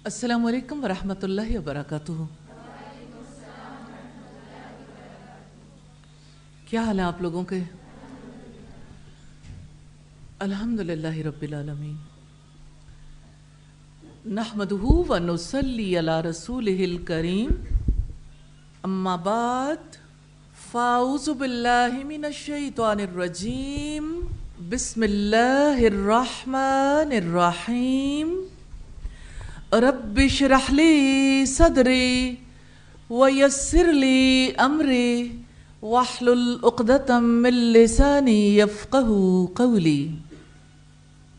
अस्सलामु अलैकुम वरहमतुल्लाहि वबरकातुहू। क्या हाल है आप लोगों के? अल्हम्दुलिल्लाहि रब्बिल आलमीन। नहमदुहू व नुसल्ली अला रसूलिहिल करीम। अम्मा बाद फ़ाऊज़ु बिल्लाहि मिनश शैतानिर रजीम। बिस्मिल्लाहिर रहमानिर रहीम। रब्बि इश्रह ली सदरी व यस्सिर ली अमरी वहलुल उक़दतम मिन लिसानी यफ़क़हू क़ौली।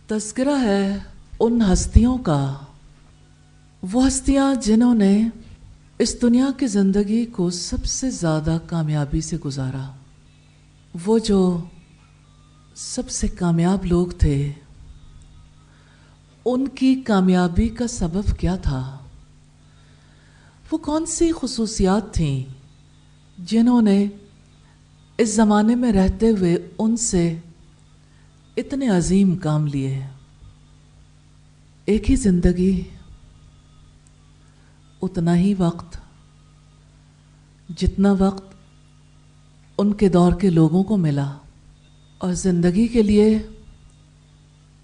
तज़किरा है उन हस्तियों का, वो हस्तियाँ जिन्होंने इस दुनिया की ज़िंदगी को सबसे ज़्यादा कामयाबी से गुजारा। वो जो सबसे कामयाब लोग थे, उनकी कामयाबी का सबब क्या था? वो कौन सी खुसूसियात थीं जिन्होंने इस ज़माने में रहते हुए उनसे इतने अजीम काम लिए? एक ही ज़िंदगी, उतना ही वक्त, जितना वक्त उनके दौर के लोगों को मिला। और ज़िंदगी के लिए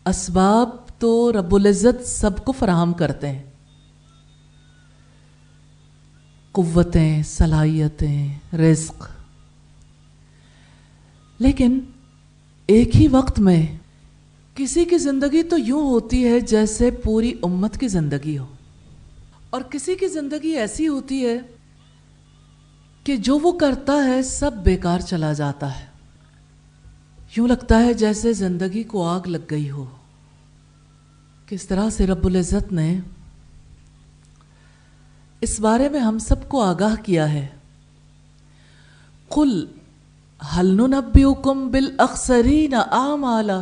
असबाब तो रब्बुल इज़्ज़त सबको फराहम करते हैं, कुव्वतें, सलाहियतें, रिज़्क़। लेकिन एक ही वक्त में किसी की ज़िंदगी तो यूँ होती है जैसे पूरी उम्मत की ज़िंदगी हो, और किसी की ज़िंदगी ऐसी होती है कि जो वो करता है सब बेकार चला जाता है। यूँ लगता है जैसे ज़िंदगी को आग लग गई हो। किस तरह से रब्बुल इज़्ज़त ने इस बारे में हम सबको आगाह किया है। कुल हल नुनब्बिउकुम बिल अख्सरीन आमाला।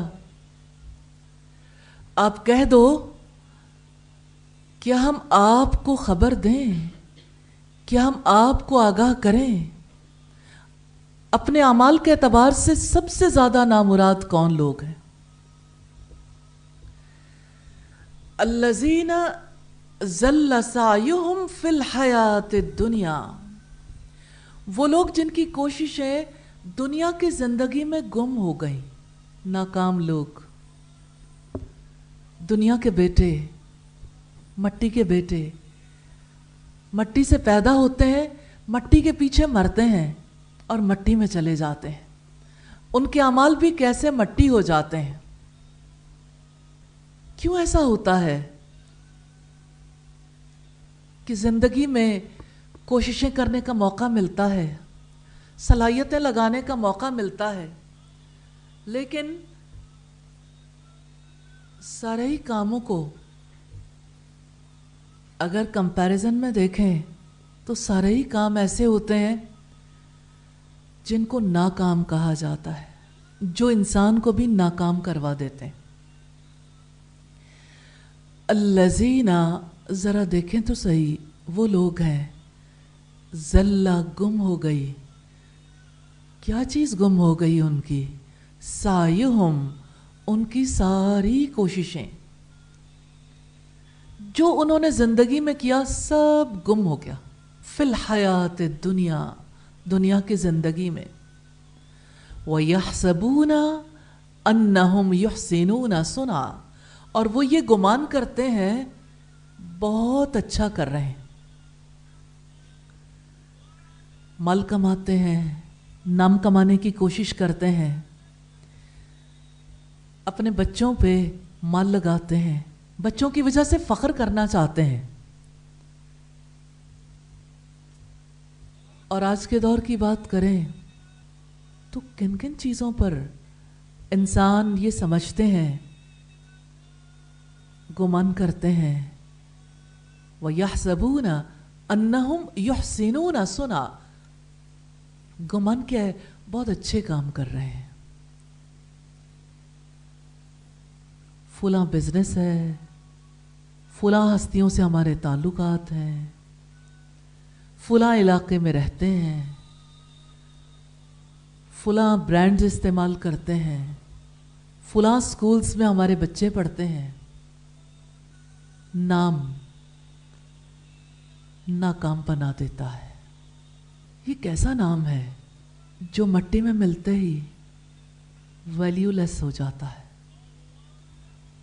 आप कह दो, क्या हम आपको खबर दें, क्या हम आपको आगाह करें अपने अमाल के एतबार से सबसे ज्यादा नामुराद कौन लोग हैं? अल्लज़ीना ज़ल्ल सायुहुम फ़िल हयातिद दुनिया। वो लोग जिनकी कोशिशें दुनिया की ज़िंदगी में गुम हो गई। नाकाम लोग, दुनिया के बेटे, मट्टी के बेटे, मट्टी से पैदा होते हैं, मट्टी के पीछे मरते हैं और मट्टी में चले जाते हैं। उनके अमाल भी कैसे मट्टी हो जाते हैं। क्यों ऐसा होता है कि ज़िंदगी में कोशिशें करने का मौका मिलता है, सलाहियतें लगाने का मौका मिलता है, लेकिन सारे ही कामों को अगर कंपैरिजन में देखें तो सारे ही काम ऐसे होते हैं जिनको नाकाम कहा जाता है, जो इंसान को भी नाकाम करवा देते हैं। अल्लज़ीना, ज़रा देखें तो सही, वो लोग हैं ज़ल्ला, गुम हो गई। क्या चीज़ गुम हो गई उनकी? सायुहुम, उनकी सारी कोशिशें, जो उन्होंने ज़िंदगी में किया सब गुम हो गया। फ़िल हयात दुनिया, दुनिया की ज़िंदगी में। व यहसबूना अन्नहुम युहसिनूना सुना, और वो ये गुमान करते हैं बहुत अच्छा कर रहे हैं। माल कमाते हैं, नाम कमाने की कोशिश करते हैं, अपने बच्चों पे माल लगाते हैं, बच्चों की वजह से फ़ख्र करना चाहते हैं। और आज के दौर की बात करें तो किन किन चीज़ों पर इंसान ये समझते हैं, गुमान करते हैं। व यहसबूना अन्नहुम युहसिनूना सुना, गुमान क्या है? बहुत अच्छे काम कर रहे हैं। फुला बिजनेस है, फुला हस्तियों से हमारे ताल्लुकात हैं, फुला इलाके में रहते हैं, फुला ब्रांड्स इस्तेमाल करते हैं, फुला स्कूल्स में हमारे बच्चे पढ़ते हैं। नाम, ناکام بنا دیتا ہے۔ یہ کیسا نام ہے جو مٹی میں ملتے ہی ویلیو لیس ہو جاتا ہے،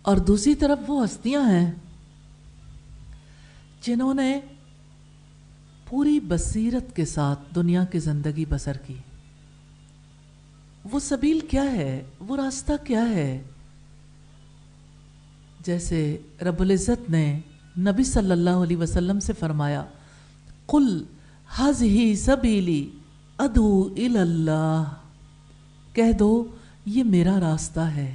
اور دوسری طرف وہ ہستیاں ہیں جنہوں نے پوری بصیرت کے ساتھ دنیا کی زندگی بسر کی۔ وہ سبیل کیا ہے، وہ راستہ کیا ہے؟ جیسے رب العزت نے نبی صلی اللہ علیہ وسلم سے فرمایا، قل ھذہ سبیلی ادعو الی اللہ، کہہ دو یہ میرا راستہ ہے،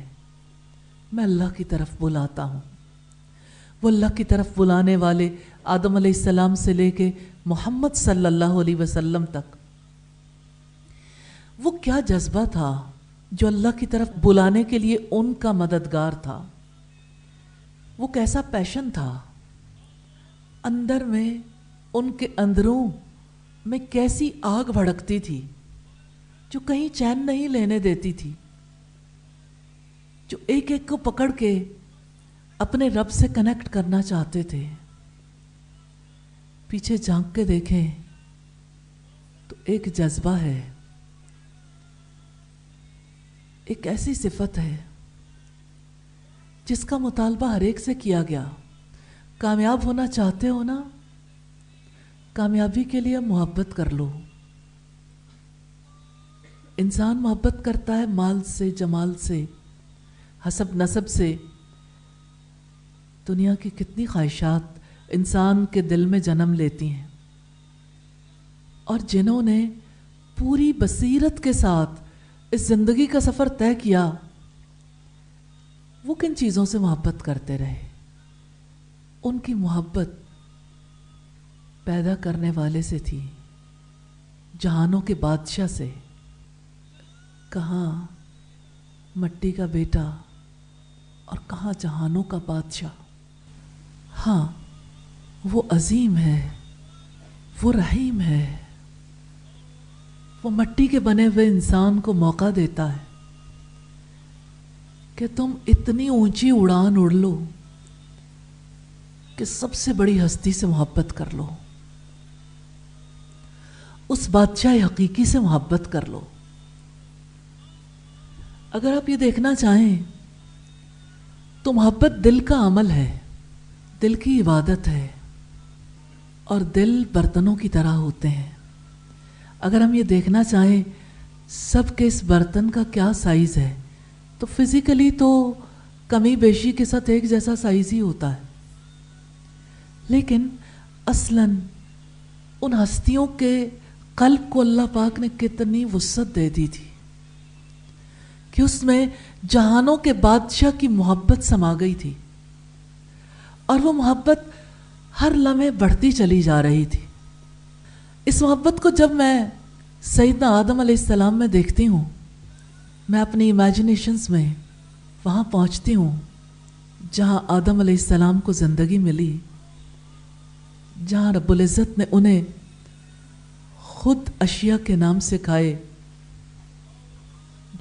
میں اللہ کی طرف بلاتا ہوں۔ وہ اللہ کی طرف بلانے والے آدم علیہ السلام سے لے کے محمد صلی اللہ علیہ وسلم تک، وہ کیا جذبہ تھا جو اللہ کی طرف بلانے کے لیے ان کا مددگار تھا؟ وہ کیسا پیشن تھا؟ اندر میں، ان کے اندروں میں کیسی آگ بھڑکتی تھی جو کہیں چین نہیں لینے دیتی تھی، جو ایک ایک کو پکڑ کے اپنے رب سے کنیکٹ کرنا چاہتے تھے۔ پیچھے جھانک کے دیکھیں تو ایک جذبہ ہے، ایک ایسی صفت ہے جس کا مطالبہ ہر ایک سے کیا گیا۔ کامیاب ہونا چاہتے ہو نا، کامیابی کے لیے محبت کر لو۔ انسان محبت کرتا ہے مال سے، جمال سے، حسب نسب سے۔ دنیا کی کتنی خواہشات انسان کے دل میں جنم لیتی ہیں، اور جنہوں نے پوری بصیرت کے ساتھ اس زندگی کا سفر طے کیا، وہ کن چیزوں سے محبت کرتے رہے؟ ان کی محبت پیدا کرنے والے سے تھی، جہانوں کے بادشاہ سے۔ کہاں مٹی کا بیٹا اور کہاں جہانوں کا بادشاہ۔ ہاں، وہ عظیم ہے، وہ رحیم ہے، وہ مٹی کے بنے ہوئے انسان کو موقع دیتا ہے کہ تم اتنی اونچی اڑان اڑ لو کہ سب سے بڑی ہستی سے محبت کر لو، اس بادشاہ حقیقی سے محبت کر لو۔ اگر آپ یہ دیکھنا چاہیں تو محبت دل کا عمل ہے، دل کی عبادت ہے، اور دل برتنوں کی طرح ہوتے ہیں۔ اگر ہم یہ دیکھنا چاہیں سب کے اس برتن کا کیا سائز ہے، تو فزیکلی تو کمی بیشی کے ساتھ ایک جیسا سائز ہی ہوتا ہے، لیکن اصلاً ان ہستیوں کے قلب کو اللہ پاک نے کتنی وسعت دے دی تھی کہ اس میں جہانوں کے بادشاہ کی محبت سما گئی تھی، اور وہ محبت ہر لمحے بڑھتی چلی جا رہی تھی۔ اس محبت کو جب میں سیدنا آدم علیہ السلام میں دیکھتی ہوں، میں اپنی امیجنیشنز میں وہاں پہنچتی ہوں جہاں آدم علیہ السلام کو زندگی ملی، جہاں رب العزت نے انہیں خود اشیاء کے نام سکھائے،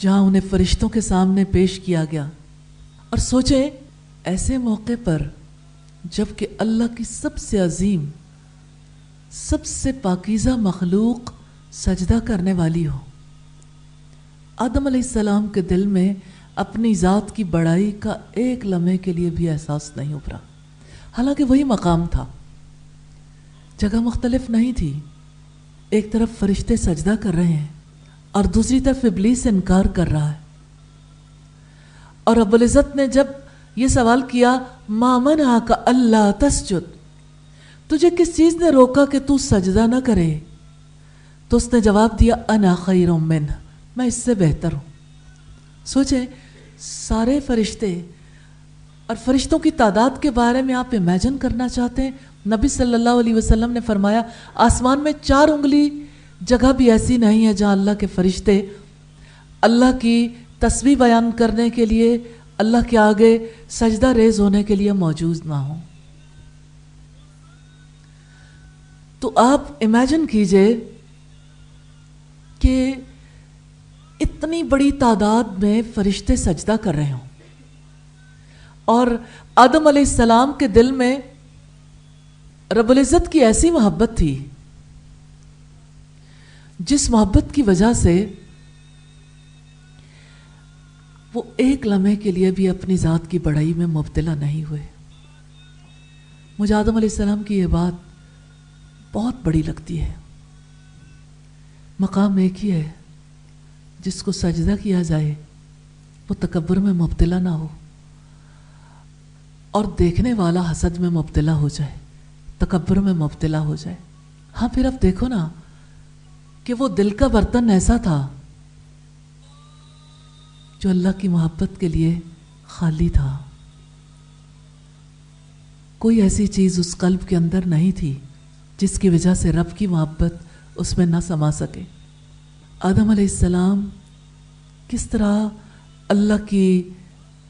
جہاں انہیں فرشتوں کے سامنے پیش کیا گیا۔ اور سوچیں، ایسے موقع پر جب کہ اللہ کی سب سے عظیم، سب سے پاکیزہ مخلوق سجدہ کرنے والی ہو، آدم علیہ السلام کے دل میں اپنی ذات کی بڑائی کا ایک لمحے کے لیے بھی احساس نہیں ابھرا، حالانکہ وہی مقام تھا، جگہ مختلف نہیں تھی۔ ایک طرف فرشتے سجدہ کر رہے ہیں اور دوسری طرف ابلیس انکار کر رہا ہے، اور رب العزت نے جب یہ سوال کیا، ما منعک اللہ تسجد، تجھے کس چیز نے روکا کہ تو سجدہ نہ کرے؟ تو اس نے جواب دیا، انا خیر منہ، میں اس سے بہتر ہوں۔ سوچیں، سارے فرشتے اور فرشتوں کی تعداد کے بارے میں آپ امیجن کرنا چاہتے ہیں؟ نبی صلی اللہ علیہ وسلم نے فرمایا، آسمان میں 4 انگلی جگہ بھی ایسی نہیں ہے جہاں اللہ کے فرشتے اللہ کی تسبیح بیان کرنے کے لیے، اللہ کے آگے سجدہ ریز ہونے کے لیے موجود نہ ہوں۔ تو آپ امیجن کیجئے کہ اتنی بڑی تعداد میں فرشتے سجدہ کر رہے ہوں، اور آدم علیہ السلام کے دل میں रब उल इज़्ज़त की ऐसी मोहब्बत थी जिस मोहब्बत की वजह से वो एक लम्हे के लिए भी अपनी ज़ात की बड़ाई में मुब्तला नहीं हुए। मुझे आदम अलैहिस्सलाम की ये बात बहुत बड़ी लगती है। मकाम एक ही है, जिसको सजदा किया जाए वो तकब्बुर में मुब्तला ना हो, और देखने वाला हसद में मुब्तला हो जाए, तकब्बुर में मुब्तला हो जाए। हाँ, फिर अब देखो ना कि वो दिल का बर्तन ऐसा था जो अल्लाह की मोहब्बत के लिए खाली था। कोई ऐसी चीज़ उस कल्ब के अंदर नहीं थी जिसकी वजह से रब की मोहब्बत उसमें ना समा सके। आदम अलैहिस्सलाम किस तरह अल्लाह की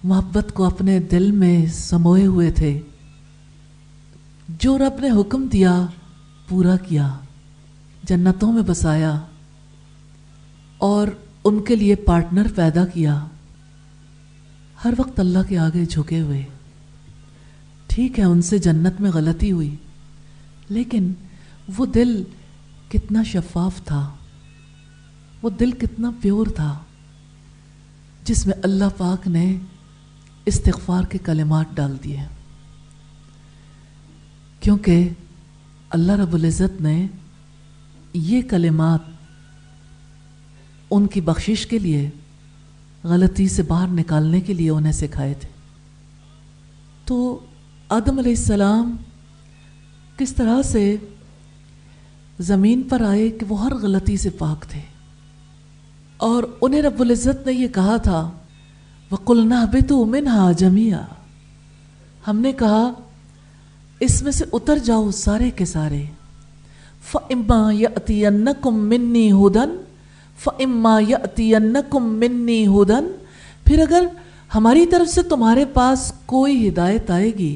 मोहब्बत को अपने दिल में समोए हुए थे। जो रब ने हुक्म दिया पूरा किया, जन्नतों में बसाया और उनके लिए पार्टनर पैदा किया, हर वक्त अल्लाह के आगे झुके हुए। ठीक है, उनसे जन्नत में गलती हुई, लेकिन वो दिल कितना शफाफ था, वो दिल कितना प्योर था, जिसमें अल्लाह पाक ने इस्तिग़फ़ार के कलिमात डाल दिए। क्योंकि अल्लाह रब्बुल इज़्ज़त ने ये कलिमात उनकी बख्शिश के लिए, गलती से बाहर निकालने के लिए उन्हें सिखाए थे। तो आदम अलैहिस्सलाम किस तरह से ज़मीन पर आए कि वो हर गलती से पाक थे, और उन्हें रब्बुल इज़्ज़त ने ये कहा था वक़ुल्ना हबितू मिन्हा जमीआ, हमने कहा इसमें से उतर जाओ सारे के सारे। फ़इम्मा यअतियन्नकुम मिन्नी हुदन, फ़इम्मा यअतियन्नकुम मिन्नी हुदन, फिर अगर हमारी तरफ से तुम्हारे पास कोई हिदायत आएगी,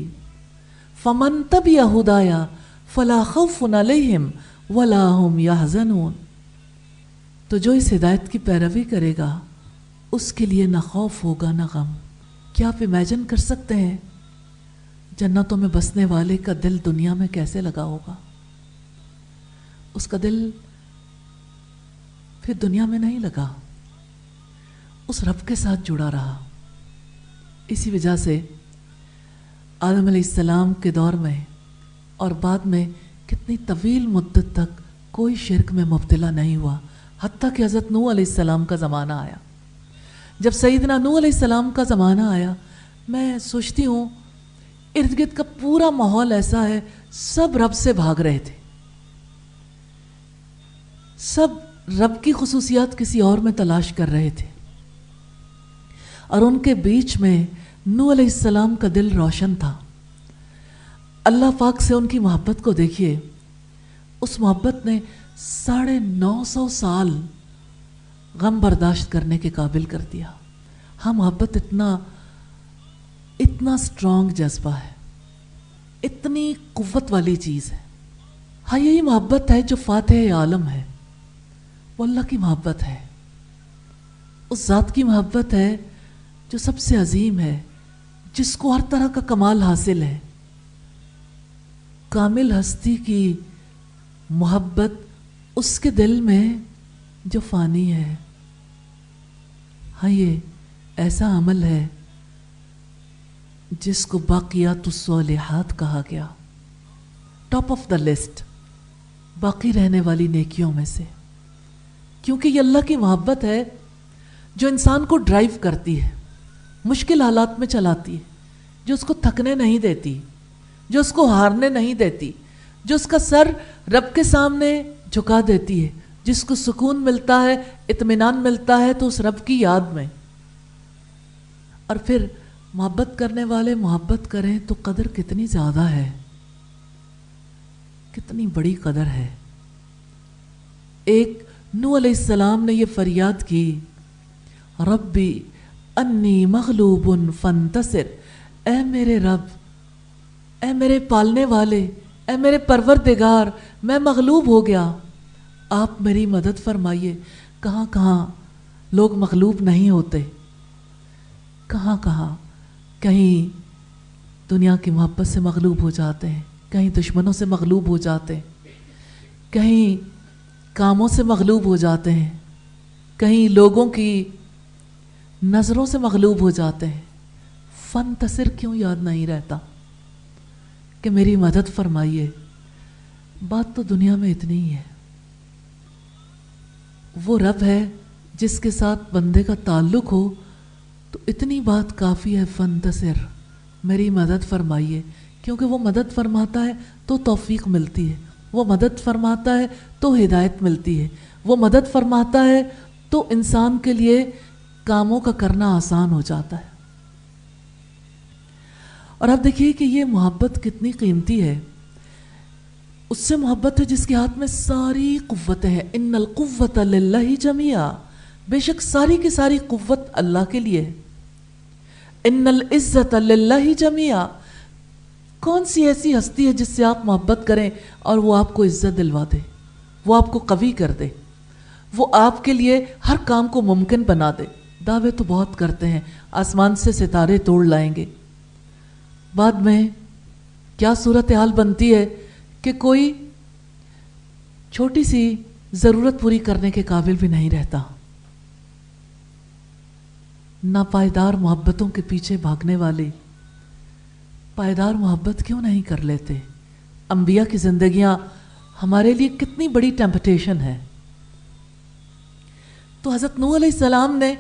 फ़मन तबिया हुदाया फ़ला खौफ़ुन अलैहिम वला हुम यहज़नून, तो जो इस हिदायत की पैरवी करेगा उसके लिए ना खौफ होगा ना गम। क्या आप इमेजिन कर सकते हैं जन्नतों में बसने वाले का दिल दुनिया में कैसे लगा होगा? उसका दिल फिर दुनिया में नहीं लगा, उस रब के साथ जुड़ा रहा। इसी वजह से आदम अलैहिस्सलाम के दौर में और बाद में कितनी तवील मुद्दत तक कोई शिरक में मुब्तला नहीं हुआ, हत्ता कि हज़रत नूह अलैहिस्सलाम का ज़माना आया। जब सईदना नूह अलैहिस्सलाम का ज़माना आया, मैं सोचती हूँ इर्द गिर्द का पूरा माहौल ऐसा है, सब रब से भाग रहे थे, सब रब की खुसूसियात किसी और में तलाश कर रहे थे, और उनके बीच में नूह अलैहिस्सलाम का दिल रोशन था। अल्लाह पाक से उनकी मोहब्बत को देखिए, उस मोहब्बत ने 950 साल गम बर्दाश्त करने के काबिल कर दिया। हाँ, मोहब्बत इतना स्ट्रॉन्ग जज्बा है, इतनी कुव्वत वाली चीज़ है। हाँ, यही मोहब्बत है जो फातिह आलम है, वो अल्लाह की मोहब्बत है, उस ज़ात की मोहब्बत है जो सबसे अजीम है, जिसको हर तरह का कमाल हासिल है। कामिल हस्ती की मोहब्बत उसके दिल में जो फ़ानी है। हाँ, ये ऐसा अमल है जिसको बाक़ियातुस सालिहात कहा गया, टॉप ऑफ द लिस्ट, बाकी रहने वाली नेकियों में से, क्योंकि ये अल्लाह की मोहब्बत है जो इंसान को ड्राइव करती है, मुश्किल हालात में चलाती है, जो उसको थकने नहीं देती, जो उसको हारने नहीं देती, जो उसका सर रब के सामने झुका देती है, जिसको सुकून मिलता है, इत्मीनान मिलता है तो उस रब की याद में। और फिर मोहब्बत करने वाले मोहब्बत करें तो कदर कितनी ज़्यादा है, कितनी बड़ी कदर है। एक नूह अलैहिस्सलाम ने ये फरियाद की, रब्बी अन्नी मग़लूबुन फंतसिर, ऐ मेरे रब, ऐ मेरे पालने वाले, ऐ मेरे परवरदिगार, मैं मग़लूब हो गया, आप मेरी मदद फरमाइए। कहाँ कहाँ लोग मग़लूब नहीं होते, कहाँ कहाँ कहीं दुनिया की मोहब्बत से मग़लूब हो जाते हैं, کہیں دشمنوں سے مغلوب ہو جاتے ہیں، کہیں کاموں سے مغلوب ہو جاتے ہیں، کہیں لوگوں کی نظروں سے مغلوب ہو جاتے ہیں، فانتصر کیوں یاد نہیں رہتا کہ میری مدد فرمائیے؟ بات تو دنیا میں اتنی ہی ہے. وہ رب ہے جس کے ساتھ بندے کا تعلق ہو تو اتنی بات کافی ہے، فانتصر میری مدد فرمائیے. کیونکہ وہ مدد فرماتا ہے تو توفیق ملتی ہے، وہ مدد فرماتا ہے تو ہدایت ملتی ہے، وہ مدد فرماتا ہے تو انسان کے لیے کاموں کا کرنا آسان ہو جاتا ہے. اور آپ دیکھیے کہ یہ محبت کتنی قیمتی ہے. اس سے محبت ہے جس کے ہاتھ میں ساری قوتیں ہیں. ان القوت للہ جمیعا، بے شک ساری کی ساری قوت اللہ کے لیے ہے. ان العزت للہ جمیعا، کون سی ایسی ہستی ہے جس سے آپ محبت کریں اور وہ آپ کو عزت دلوا دے، وہ آپ کو قوی کر دے، وہ آپ کے لیے ہر کام کو ممکن بنا دے. دعوے تو بہت کرتے ہیں آسمان سے ستارے توڑ لائیں گے، بعد میں کیا صورتحال بنتی ہے کہ کوئی چھوٹی سی ضرورت پوری کرنے کے قابل بھی نہیں رہتا. ناپائیدار محبتوں کے پیچھے بھاگنے والے پائیدار محبت کیوں نہیں کر لیتے؟ انبیاء کی زندگیاں ہمارے لیے کتنی بڑی ٹیمپٹیشن ہے. تو حضرت نوح علیہ السلام نے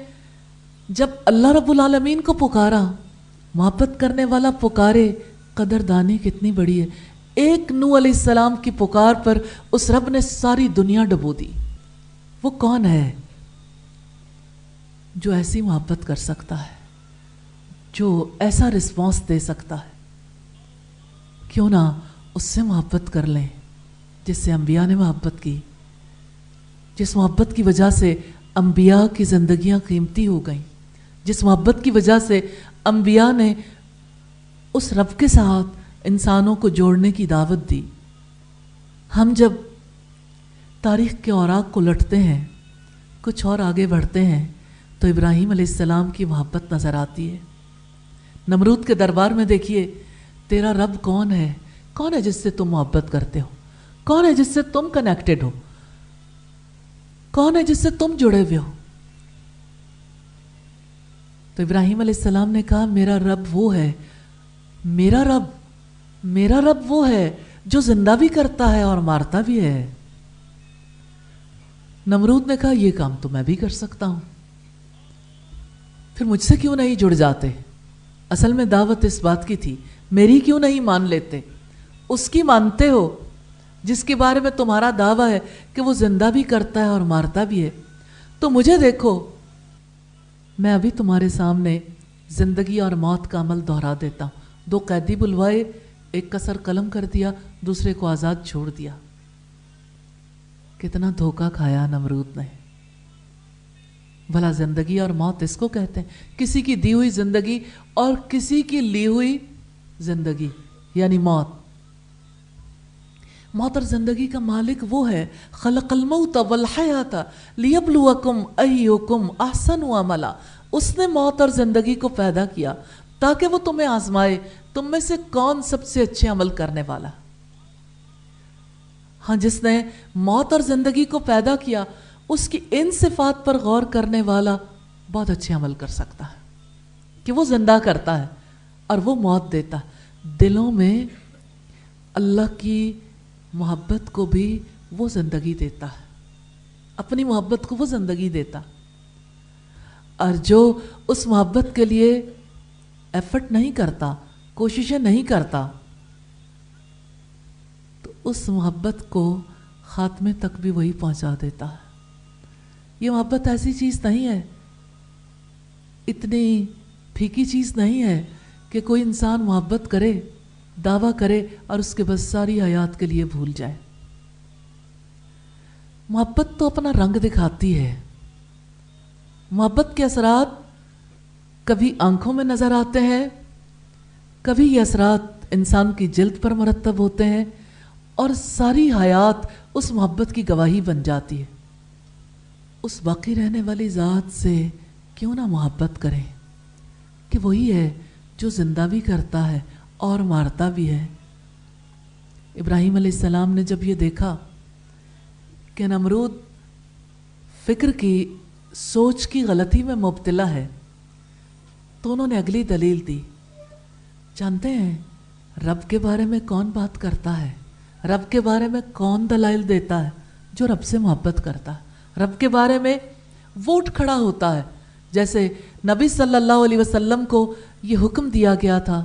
جب اللہ رب العالمین کو پکارا، محبت کرنے والا پکارے، قدردانی کتنی بڑی ہے. ایک نوح علیہ السلام کی پکار پر اس رب نے ساری دنیا ڈبو دی. وہ کون ہے جو ایسی محبت کر سکتا ہے، جو ایسا رسپانس دے سکتا ہے؟ کیوں نہ اس سے محبت کر لیں جس سے انبیاء نے محبت کی، جس محبت کی وجہ سے انبیاء کی زندگیاں قیمتی ہو گئیں، جس محبت کی وجہ سے انبیاء نے اس رب کے ساتھ انسانوں کو جوڑنے کی دعوت دی. ہم جب تاریخ کے اوراق کو لٹتے ہیں، کچھ اور آگے بڑھتے ہیں، تو ابراہیم علیہ السلام کی محبت نظر آتی ہے. نمرود کے دربار میں دیکھیے، تیرا رب کون ہے؟ کون ہے جس سے تم محبت کرتے ہو؟ کون ہے جس سے تم کنیکٹڈ ہو؟ کون ہے جس سے تم جڑے ہوئے ہو؟ تو ابراہیم علیہ السلام نے کہا میرا رب وہ ہے، میرا رب وہ ہے جو زندہ بھی کرتا ہے اور مارتا بھی ہے. نمرود نے کہا یہ کام تو میں بھی کر سکتا ہوں، پھر مجھ سے کیوں نہیں جڑ جاتے؟ اصل میں دعوت اس بات کی تھی، میری کیوں نہیں مان لیتے؟ اس کی مانتے ہو جس کے بارے میں تمہارا دعویٰ ہے کہ وہ زندہ بھی کرتا ہے اور مارتا بھی ہے. تو مجھے دیکھو، میں ابھی تمہارے سامنے زندگی اور موت کا عمل دہرا دیتا ہوں. 2 قیدی بلوائے، ایک کا سر قلم کر دیا، دوسرے کو آزاد چھوڑ دیا. کتنا دھوکہ کھایا نمرود نے. بھلا زندگی اور موت اس کو کہتے ہیں؟ کسی کی دی ہوئی زندگی اور کسی کی لی ہوئی زندگی یعنی موت. موت اور زندگی کا مالک وہ ہے. خلق الموت والحیات لیبلوکم ایکم احسن عملا. اس نے موت اور زندگی کو پیدا کیا تاکہ وہ تمہیں آزمائے تم میں سے کون سب سے اچھے عمل کرنے والا. ہاں، جس نے موت اور زندگی کو پیدا کیا اس کی ان صفات پر غور کرنے والا بہت اچھے عمل کر سکتا ہے کہ وہ زندہ کرتا ہے اور وہ موت دیتا ہے. دلوں میں اللہ کی محبت کو بھی وہ زندگی دیتا ہے، اپنی محبت کو وہ زندگی دیتا. اور جو اس محبت کے لیے ایفرٹ نہیں کرتا، کوششیں نہیں کرتا، تو اس محبت کو خاتمے تک بھی وہی پہنچا دیتا ہے. یہ محبت ایسی چیز نہیں ہے، اتنی پھیکی چیز نہیں ہے کہ کوئی انسان محبت کرے، دعویٰ کرے اور اس کے بعد ساری حیات کے لیے بھول جائے. محبت تو اپنا رنگ دکھاتی ہے. محبت کے اثرات کبھی آنکھوں میں نظر آتے ہیں، کبھی یہ اثرات انسان کی جلد پر مرتب ہوتے ہیں، اور ساری حیات اس محبت کی گواہی بن جاتی ہے. اس باقی رہنے والی ذات سے کیوں نہ محبت کریں کہ وہی ہے جو زندہ بھی کرتا ہے اور مارتا بھی ہے. इब्राहीम अलैहिस्सलाम ने जब ये देखा कि नमरूद फ़िक्र की सोच की गलती में मुब्तला है, तो उन्होंने अगली दलील दी। जानते हैं रब के बारे में कौन बात करता है, रब के बारे में कौन दलाइल देता है? जो रब से मोहब्बत करता है। रब के बारे में वो उठ खड़ा होता है। जैसे नबी सल्लल्लाहु अलैहि वसल्लम को ये हुक्म दिया गया था,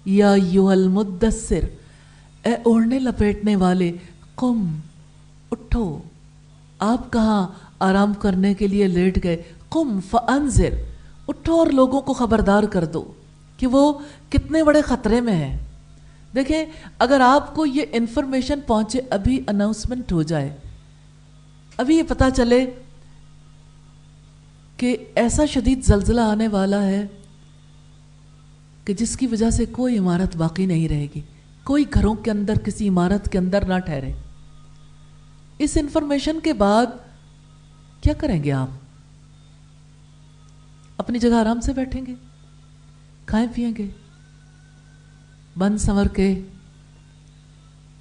या अय्युहल मुद्दस्सिर, ए ओढ़ने लपेटने वाले, कुम, उठो। आप कहाँ आराम करने के लिए लेट गए? कुम फअंज़िर, उठो और लोगों को ख़बरदार कर दो कि वो कितने बड़े ख़तरे में हैं। देखें, अगर आपको ये इन्फॉर्मेशन पहुँचे, अभी अनाउंसमेंट हो जाए, अभी ये पता चले कि ऐसा शदीद ज़लज़ला आने वाला है कि जिसकी वजह से कोई इमारत बाकी नहीं रहेगी, कोई घरों के अंदर किसी इमारत के अंदर ना ठहरे। इस इन्फॉर्मेशन के बाद क्या करेंगे आप? अपनी जगह आराम से बैठेंगे, खाएं पिएंगे, बन संवर के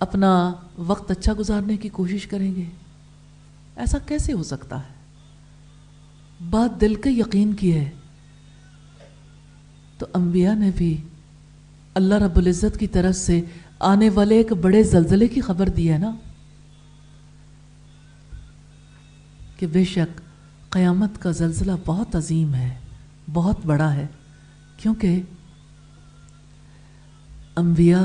अपना वक्त अच्छा गुजारने की कोशिश करेंगे? ऐसा कैसे हो सकता है? बात दिल के यकीन की है। तो अंबिया ने भी अल्लाह रब्बुल इज़्ज़त की तरफ से आने वाले एक बड़े ज़लज़ले की खबर दी है ना, कि बेशक क़यामत का ज़लज़ला बहुत अजीम है, बहुत बड़ा है। क्योंकि अंबिया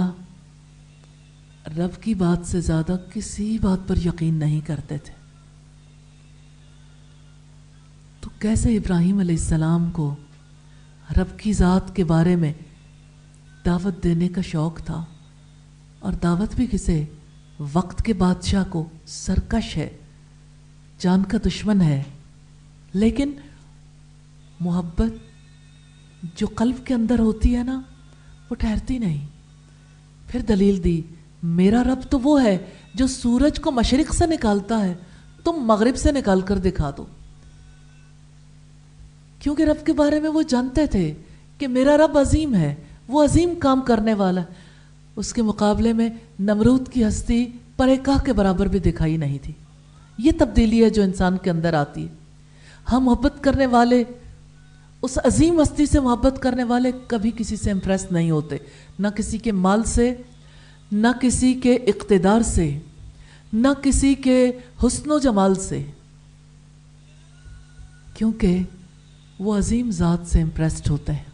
रब की बात से ज़्यादा किसी बात पर यकीन नहीं करते थे। तो कैसे इब्राहीम अलैहिस्सलाम को रब की ज़ात के बारे में दावत देने का शौक़ था, और दावत भी किसे? वक्त के बादशाह को। सरकश है, जान का दुश्मन है, लेकिन मोहब्बत जो कल्ब के अंदर होती है ना, वो ठहरती नहीं। फिर दलील दी, मेरा रब तो वो है जो सूरज को मशरिक से निकालता है, तुम मगरिब से निकाल कर दिखा दो। क्योंकि रब के बारे में वो जानते थे कि मेरा रब अजीम है, वो अजीम काम करने वाला। उसके मुकाबले में नमरूद की हस्ती परेकाह के बराबर भी दिखाई नहीं थी। ये तब्दीली है जो इंसान के अंदर आती है। हम मोहब्बत करने वाले, उस अजीम हस्ती से मोहब्बत करने वाले कभी किसी से इम्प्रेस नहीं होते, ना किसी के माल से, ना किसी के इक़्तिदार से, ना किसी के हुस्न जमाल से, क्योंकि वो अजीम ज़ात से इम्प्रेस्ड होते हैं।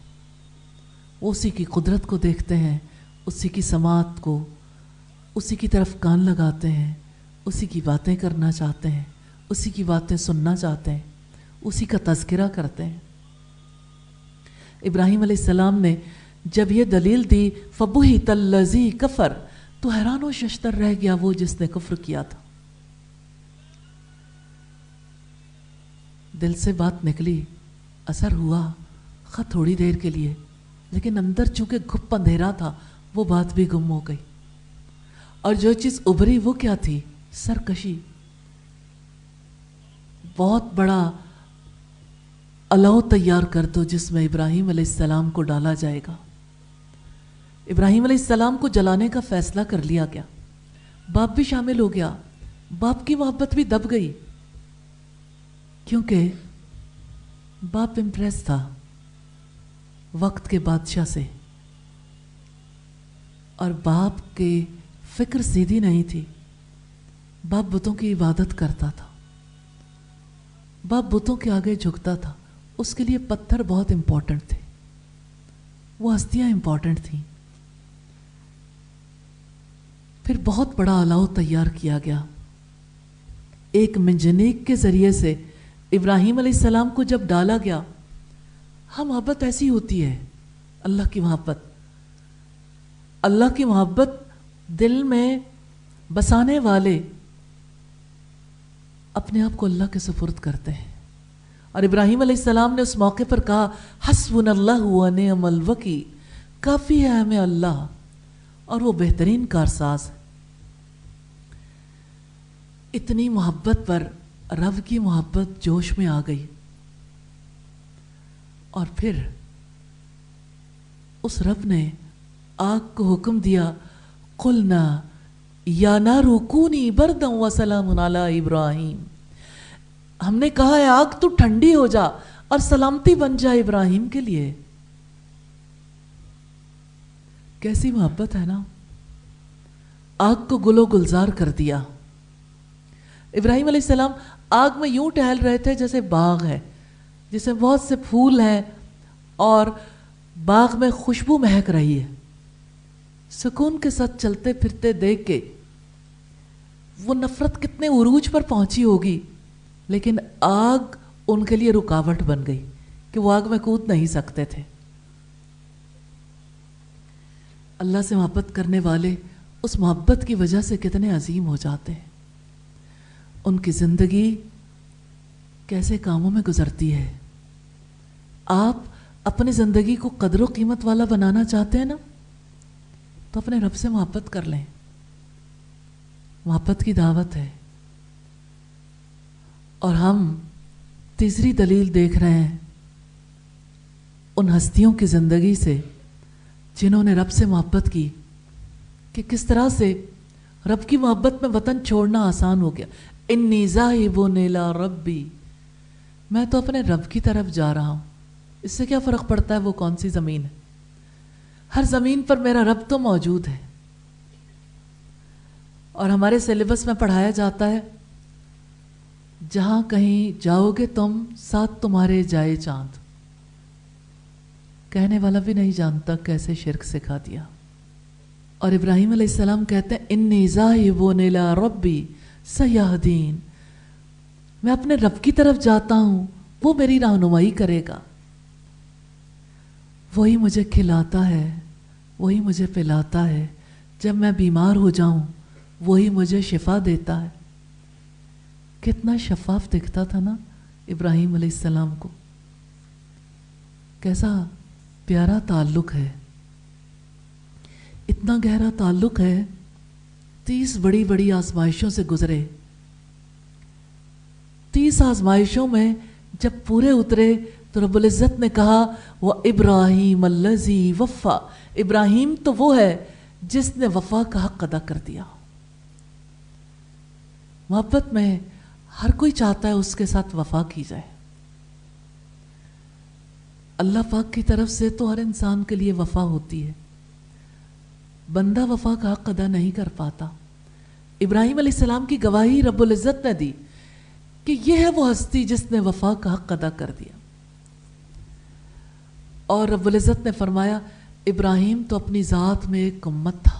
वो उसी की कुदरत को देखते हैं, उसी की समात को, उसी की तरफ कान लगाते हैं, उसी की बातें करना चाहते हैं, उसी की बातें सुनना चाहते हैं, उसी का तज़किरा करते हैं। इब्राहीम अलैहिस्सलाम ने जब ये दलील दी, फ़बुहितल्लज़ी कफ़र, तो हैरान व शश्तर रह गया वो जिसने कुफ्र किया था। दिल से बात निकली, असर हुआ, खा थोड़ी देर के लिए, लेकिन अंदर चूंकि घुप अंधेरा था, वो बात भी गुम हो गई। और जो चीज़ उभरी वो क्या थी? सरकशी। बहुत बड़ा अलाव तैयार कर दो जिसमें इब्राहीम अलैहिस्सलाम को डाला जाएगा। इब्राहीम अलैहिस्सलाम को जलाने का फैसला कर लिया गया। बाप भी शामिल हो गया, बाप की मोहब्बत भी दब गई, क्योंकि बाप इम्प्रेस था वक्त के बादशाह से, और बाप की फिक्र सीधी नहीं थी। बाप बुतों की इबादत करता था, बाप बुतों के आगे झुकता था। उसके लिए पत्थर बहुत इंपॉर्टेंट थे, वो हस्तियां इंपॉर्टेंट थीं। फिर बहुत बड़ा अलाव तैयार किया गया। एक मंजनीक के ज़रिए से इब्राहीम अलैहिस्सलाम को जब डाला गया, हाँ मोहब्बत ऐसी होती है, अल्लाह की मोहब्बत। अल्लाह की मोहब्बत दिल में बसाने वाले अपने आप को अल्लाह के सुपुर्द करते हैं। और इब्राहीम अलैहिस्सलाम ने उस मौके पर कहा, हस्बुनल्लाहु व निअमल वकील, काफ़ी है हमें अल्लाह और वो बेहतरीन कारसाज है। इतनी मोहब्बत पर रब की मोहब्बत जोश में आ गई, और फिर उस रब ने आग को हुक्म दिया, कुलना या नारू कूनी बरदन व सलामुन अला इब्राहिम, हमने कहा है आग तू ठंडी हो जा और सलामती बन जा इब्राहिम के लिए। कैसी मोहब्बत है ना, आग को गुलो गुलजार कर दिया। इब्राहिम अलैहिस्सलाम आग में यूं टहल रहे थे जैसे बाग है जिसमें बहुत से फूल हैं और बाग में खुशबू महक रही है। सुकून के साथ चलते फिरते देख के वो नफरत कितने उरूज पर पहुंची होगी, लेकिन आग उनके लिए रुकावट बन गई कि वो आग में कूद नहीं सकते थे। अल्लाह से मोहब्बत करने वाले उस मोहब्बत की वजह से कितने अजीम हो जाते हैं। उनकी ज़िंदगी कैसे कामों में गुजरती है। आप अपनी ज़िंदगी को कदर कीमत वाला बनाना चाहते हैं ना, तो अपने रब से मोहब्बत कर लें। मोहब्बत की दावत है। और हम तीसरी दलील देख रहे हैं उन हस्तियों की ज़िंदगी से जिन्होंने रब से मोहब्बत की, कि किस तरह से रब की मोहब्बत में वतन छोड़ना आसान हो गया। इन्नी ज़ाहिबुन इला रब्बी, मैं तो अपने रब की तरफ जा रहा हूँ। इससे क्या फ़र्क पड़ता है वो कौन सी ज़मीन है, हर ज़मीन पर मेरा रब तो मौजूद है। और हमारे सिलेबस में पढ़ाया जाता है जहाँ कहीं जाओगे तुम साथ तुम्हारे जाए चांद। कहने वाला भी नहीं जानता कैसे शिर्क सिखा दिया। और इब्राहिम अलैहिस्सलाम कहते हैं इन्नी ज़ाहिबुन इला रब्बी सयहदीन, मैं अपने रब की तरफ जाता हूँ, वो मेरी रहनुमाई करेगा। वही मुझे खिलाता है, वही मुझे पिलाता है, जब मैं बीमार हो जाऊं वही मुझे शिफा देता है। कितना शफाफ दिखता था ना इब्राहिम अलैहिस्सलाम को, कैसा प्यारा ताल्लुक है, इतना गहरा ताल्लुक है। 30 बड़ी बड़ी आजमाइशों से गुजरे। 30 आजमाइशों में जब पूरे उतरे तो रब्बुल इज़्ज़त ने कहा वह इब्राहिम अल्लज़ी वफ़ा, इब्राहिम तो वो है जिसने वफ़ा का हक़ अदा कर दिया। मोहब्बत में हर कोई चाहता है उसके साथ वफ़ा की जाए। अल्लाह पाक की तरफ से तो हर इंसान के लिए वफ़ा होती है, बंदा वफ़ा का हक़ अदा नहीं कर पाता। इब्राहिम अलैहिस्सलाम की गवाही रब्बुल इज़्ज़त ने दी कि यह है वो हस्ती जिसने वफ़ा का हक़ अदा कर दिया। और रब्बुल इज़्ज़त ने फरमाया इब्राहिम तो अपनी ज़ात में एक उम्मत था।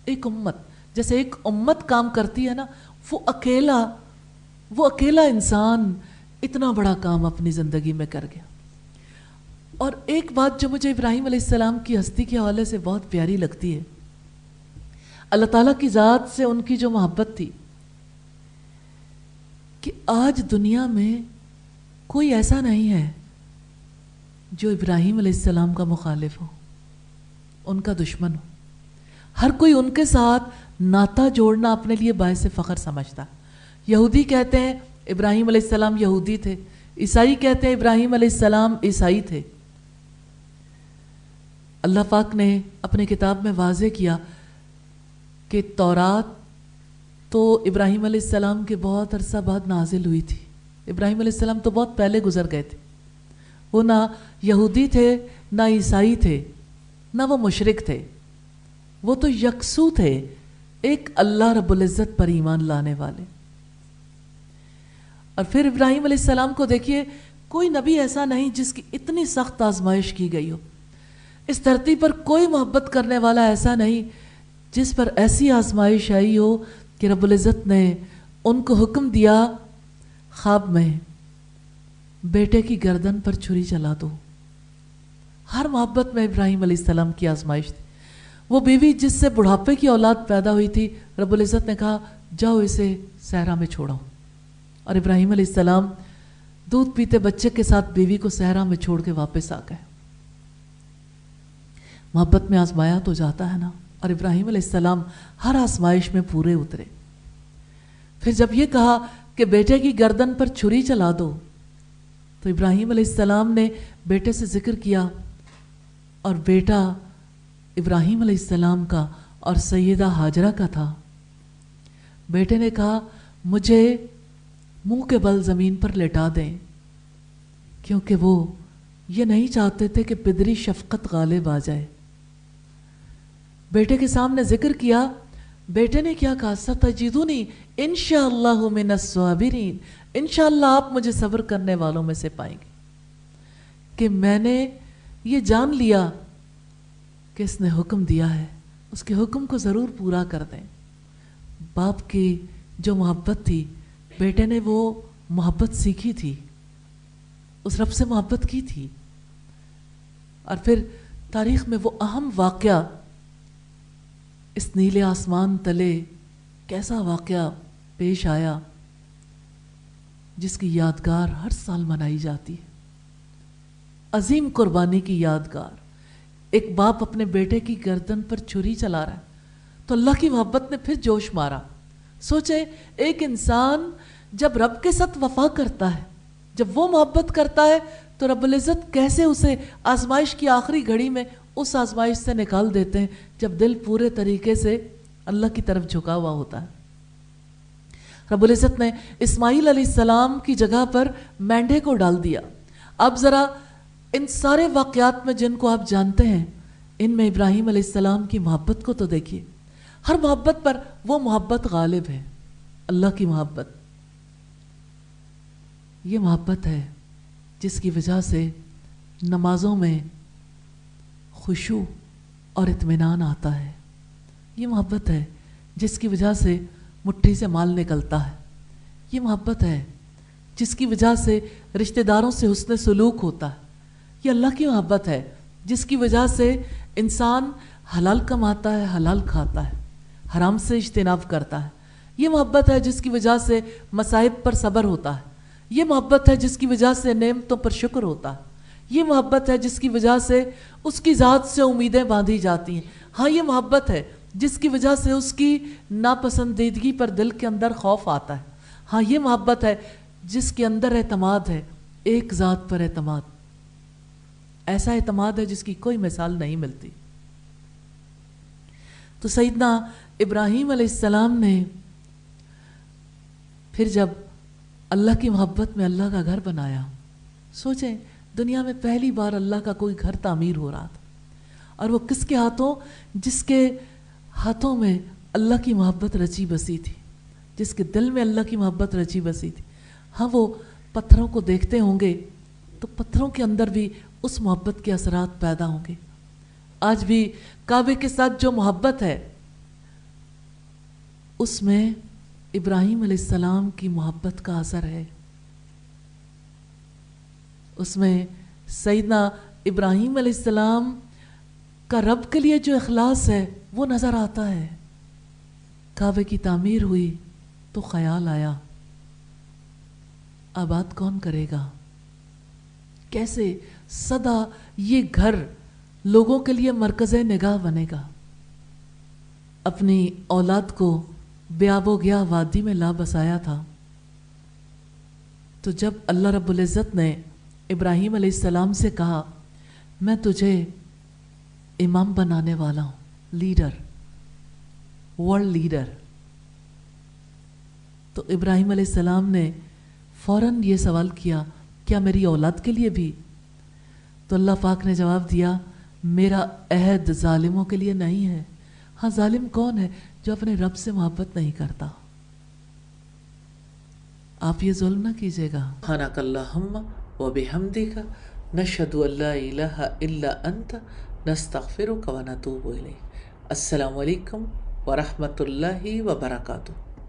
एक उम्मत, जैसे एक उम्मत काम करती है ना, वो अकेला इंसान इतना बड़ा काम अपनी ज़िंदगी में कर गया। और एक बात जो मुझे इब्राहिम अलैहिस्सलाम की हस्ती के हवाले से बहुत प्यारी लगती है, अल्लाह ताला की ज़ात से उनकी जो मोहब्बत थी कि आज दुनिया में कोई ऐसा नहीं है जो इब्राहिम अलैहिस्सलाम का मुखालिफ हो, उनका दुश्मन हो। हर कोई उनके साथ नाता जोड़ना अपने लिए बायस फ़ख्र समझता। यहूदी कहते हैं इब्राहिम अलैहिस्सलाम यहूदी थे, ईसाई कहते हैं इब्राहिम अलैहिस्सलाम ईसाई थे। अल्लाह पाक ने अपने किताब में वाज़े किया कि तौरात तो इब्राहिम अलैहिस्सलाम के बहुत अरसा बाद नाजिल हुई थी। इब्राहिम अलैहिस्सलाम तो बहुत पहले गुजर गए थे। वो ना यहूदी थे, ना ईसाई थे, ना वो मुशरिक थे, वो तो यकसू थे, एक अल्लाह रब्बुल इज़्ज़त पर ईमान लाने वाले। और फिर इब्राहिम अलैहिस्सलाम को देखिए, कोई नबी ऐसा नहीं जिसकी इतनी सख्त आजमाइश की गई हो। इस धरती पर कोई मोहब्बत करने वाला ऐसा नहीं जिस पर ऐसी आजमाइश आई हो कि रब्बुल इज़्ज़त ने उनको हुक्म दिया ख्वाब में, बेटे की गर्दन पर छुरी चला दो। हर मोहब्बत में इब्राहिम अलैहिस्सलाम की आजमाइश थी। वो बीवी जिससे बुढ़ापे की औलाद पैदा हुई थी, रब्बुल इज़्ज़त ने कहा जाओ इसे सहरा में छोड़ो। और इब्राहिम अलैहिस्सलाम दूध पीते बच्चे के साथ बीवी को सहरा में छोड़ के वापस आ गए। मोहब्बत में आजमाया तो जाता है ना, और इब्राहिम अलैहिस्सलाम हर आजमाइश में पूरे उतरे। फिर जब ये कहा कि बेटे की गर्दन पर छुरी चला दो, तो इब्राहिम अलैहिस्सलाम ने बेटे से जिक्र किया, और बेटा इब्राहिम अलैहिस्सलाम का और सैयदा हाजरा का था। बेटे ने कहा मुझे मुंह के बल ज़मीन पर लेटा दें, क्योंकि वो ये नहीं चाहते थे कि पिदरी शफ़क़त गालिब आ जाए। बेटे के सामने जिक्र किया। बेटे ने क्या कहा, सतजिदुनी इंशाअल्लाहु मिनस्साबिरीन, इंशाअल्लाह आप मुझे सब्र करने वालों में से पाएंगे। कि मैंने ये जान लिया कि इसने हुक्म दिया है, उसके हुक्म को ज़रूर पूरा कर दें। बाप की जो मोहब्बत थी, बेटे ने वो मोहब्बत सीखी थी, उस रब से मोहब्बत की थी। और फिर तारीख़ में वो अहम वाक़या, इस नीले आसमान तले कैसा वाक़या पेश आया जिसकी यादगार हर साल मनाई जाती है। अजीम कुर्बानी की यादगार। एक बाप अपने बेटे की गर्दन पर छुरी चला रहा है तो अल्लाह की मोहब्बत ने फिर जोश मारा। सोचे, एक इंसान जब रब के साथ वफा करता है, जब वो मोहब्बत करता है, तो रब्बुल इज़्ज़त कैसे उसे आजमाइश की आखिरी घड़ी में उस आजमाइश से निकाल देते हैं जब दिल पूरे तरीके से अल्लाह की तरफ झुका हुआ होता है। रब्बुल इज़्ज़त ने इस्माईल अलैहिस्सलाम की जगह पर मेंढे को डाल दिया। अब ज़रा इन सारे वाक़यात में जिनको आप जानते हैं, इनमें इब्राहीम अलैहिस्सलाम की मोहब्बत को तो देखिए। हर मोहब्बत पर वो मोहब्बत गालिब है, अल्लाह की मोहब्बत। ये मोहब्बत है जिसकी वजह से नमाज़ों में खुशू और इत्मीनान आता है। ये मोहब्बत है जिसकी वजह से मुट्ठी से माल निकलता है। ये मोहब्बत है जिसकी वजह से रिश्तेदारों से हुस्न सलूक होता है। ये अल्लाह की मोहब्बत है जिसकी वजह से इंसान हलाल कमाता है, हलाल खाता है, हराम से इज्तिनाब करता है। ये मोहब्बत है जिसकी वजह से मसाइब पर सब्र होता है। ये मोहब्बत है जिसकी वजह से नेमतों पर शुक्र होता है। ये मोहब्बत है जिसकी वजह से उसकी ज़ात से उम्मीदें बांधी जाती हैं। हाँ, ये मोहब्बत है जिसकी वजह से उसकी नापसंदीदगी पर दिल के अंदर खौफ आता है। हाँ, ये मोहब्बत है जिसके अंदर एतमाद है, एक ज़ात पर एतमाद। ऐसा एतमाद है जिसकी कोई मिसाल नहीं मिलती। तो सैयदना इब्राहीम अलैहिस्सलाम ने फिर जब अल्लाह की मोहब्बत में अल्लाह का घर बनाया, सोचें दुनिया में पहली बार अल्लाह का कोई घर तामीर हो रहा था, और वो किसके हाथों? जिसके हाथों में अल्लाह की मोहब्बत रची बसी थी, जिसके दिल में अल्लाह की मोहब्बत रची बसी थी। हाँ, वो पत्थरों को देखते होंगे तो पत्थरों के अंदर भी उस मोहब्बत के असरात पैदा होंगे। आज भी काबे के साथ जो मोहब्बत है उसमें इब्राहीम अलैहिस्सलाम की मोहब्बत का असर है। उसमें सैयदना इब्राहीम अलैहिस्सलाम का रब के लिए जो इखलास है वो नज़र आता है। काबे की तामीर हुई तो ख्याल आया, आबाद कौन करेगा? कैसे सदा ये घर लोगों के लिए मरकज़े निगाह बनेगा? अपनी औलाद को बेआबो गया वादी में ला बसाया था। तो जब अल्लाह रब्बुल इज़्ज़त ने इब्राहीम अलैहिस्सलाम से कहा, मैं तुझे इमाम बनाने वाला हूँ, लीडर, वर्ल्ड लीडर, तो इब्राहीम अलैहिस्सलाम ने फ़ौरन ये सवाल किया, क्या मेरी औलाद के लिए भी? तो अल्लाह पाक ने जवाब दिया, मेरा अहद जालिमों के लिए नहीं है। हाँ, जालिम कौन है? जो अपने रब से मोहब्बत नहीं करता। आप ये जुल्म ना कीजिएगा। सुब्हानकल्लाहुम्मा व बिहम्दिका नशहदु अल्ला इलाहा इल्ला अंता नस्तगफिरुका व नतूबु इलैक। अस्सलामु अलैकुम व रहमतुल्लाहि व बरकातुहू।